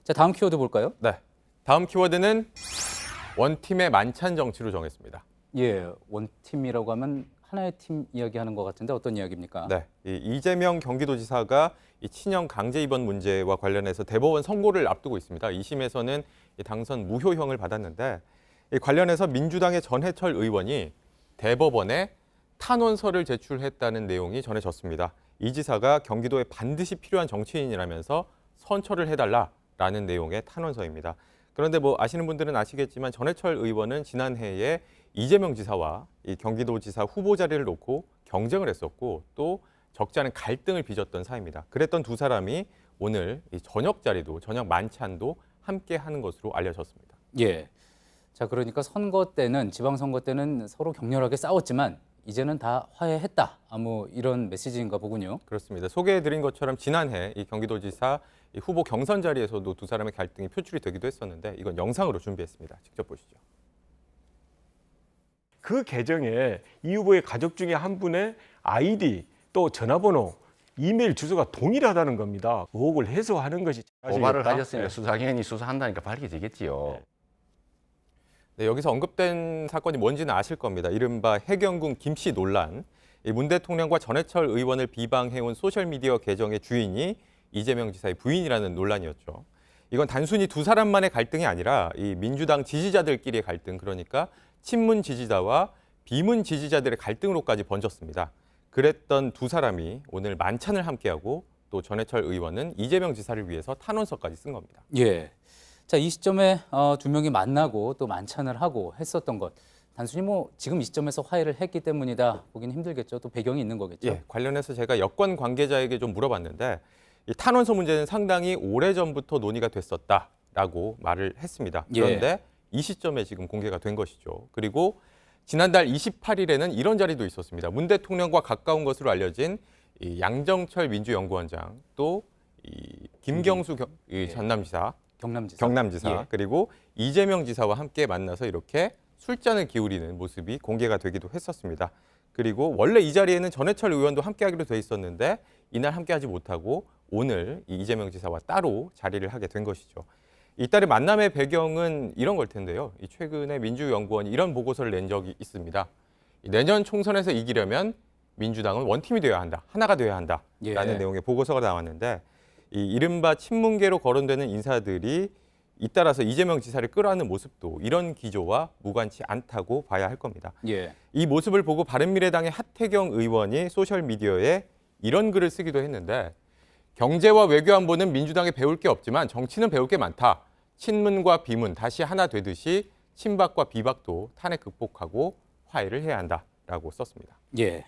자, 다음 키워드 볼까요? 네, 다음 키워드는 원팀의 만찬 정치로 정했습니다. 예, 원팀이라고 하면 하나의 팀 이야기하는 것 같은데 어떤 이야기입니까? 네, 이재명 경기도지사가 이 친형 강제 입원 문제와 관련해서 대법원 선고를 앞두고 있습니다. 2심에서는 당선 무효형을 받았는데 이 관련해서 민주당의 전해철 의원이 대법원에 탄원서를 제출했다는 내용이 전해졌습니다. 이 지사가 경기도에 반드시 필요한 정치인이라면서 선처를 해달라라는 내용의 탄원서입니다. 그런데 뭐 아시는 분들은 아시겠지만 전해철 의원은 지난해에 이재명 지사와 이 경기도지사 후보 자리를 놓고 경쟁을 했었고 또 적지 않은 갈등을 빚었던 사이입니다. 그랬던 두 사람이 오늘 이 저녁 자리도 저녁 만찬도 함께 하는 것으로 알려졌습니다. 예. 자, 그러니까 선거 때는 지방선거 때는 서로 격렬하게 싸웠지만 이제는 다 화해했다. 이런 메시지인가 보군요. 그렇습니다. 소개해드린 것처럼 지난해 이 경기도지사 이 후보 경선 자리에서도 두 사람의 갈등이 표출이 되기도 했었는데 이건 영상으로 준비했습니다. 직접 보시죠. 그 계정에 이 후보의 가족 중에 한 분의 아이디 또 전화번호, 이메일 주소가 동일하다는 겁니다. 의혹을 해소하는 것이 고발을 아시겠다? 하셨으니까 수사기관이 수사한다니까 밝혀지겠지요. 네, 여기서 언급된 사건이 뭔지는 아실 겁니다. 이른바 해경궁 김씨 논란. 문 대통령과 전해철 의원을 비방해온 소셜미디어 계정의 주인이 이재명 지사의 부인이라는 논란이었죠. 이건 단순히 두 사람만의 갈등이 아니라 이 민주당 지지자들끼리의 갈등, 그러니까 친문 지지자와 비문 지지자들의 갈등으로까지 번졌습니다. 그랬던 두 사람이 오늘 만찬을 함께하고 또 전해철 의원은 이재명 지사를 위해서 탄원서까지 쓴 겁니다. 예. 자, 이 시점에 두 명이 만나고 또 만찬을 하고 했었던 것. 단순히 지금 이 시점에서 화해를 했기 때문이다 보기는 힘들겠죠. 또 배경이 있는 거겠죠. 예, 관련해서 제가 여권 관계자에게 좀 물어봤는데 이 탄원서 문제는 상당히 오래전부터 논의가 됐었다라고 말을 했습니다. 그런데 이 시점에 지금 공개가 된 것이죠. 그리고 지난달 28일에는 이런 자리도 있었습니다. 문 대통령과 가까운 것으로 알려진 이 양정철 민주연구원장 또 이 김경수 전남지사, 경남지사 예. 그리고 이재명 지사와 함께 만나서 이렇게 술잔을 기울이는 모습이 공개가 되기도 했었습니다. 그리고 원래 이 자리에는 전해철 의원도 함께하기로 돼 있었는데 이날 함께하지 못하고 오늘 이재명 지사와 따로 자리를 하게 된 것이죠. 이달의 만남의 배경은 이런 걸 텐데요. 최근에 민주연구원이 이런 보고서를 낸 적이 있습니다. 내년 총선에서 이기려면 민주당은 원팀이 되어야 한다, 하나가 되어야 한다라는 내용의 보고서가 나왔는데 이른바 친문계로 거론되는 인사들이 잇따라서 이재명 지사를 끌어안는 모습도 이런 기조와 무관치 않다고 봐야 할 겁니다. 예. 이 모습을 보고 바른미래당의 하태경 의원이 소셜미디어에 이런 글을 쓰기도 했는데 경제와 외교 안보는 민주당에 배울 게 없지만 정치는 배울 게 많다. 친문과 비문 다시 하나 되듯이 친박과 비박도 탄핵 극복하고 화해를 해야 한다라고 썼습니다. 예.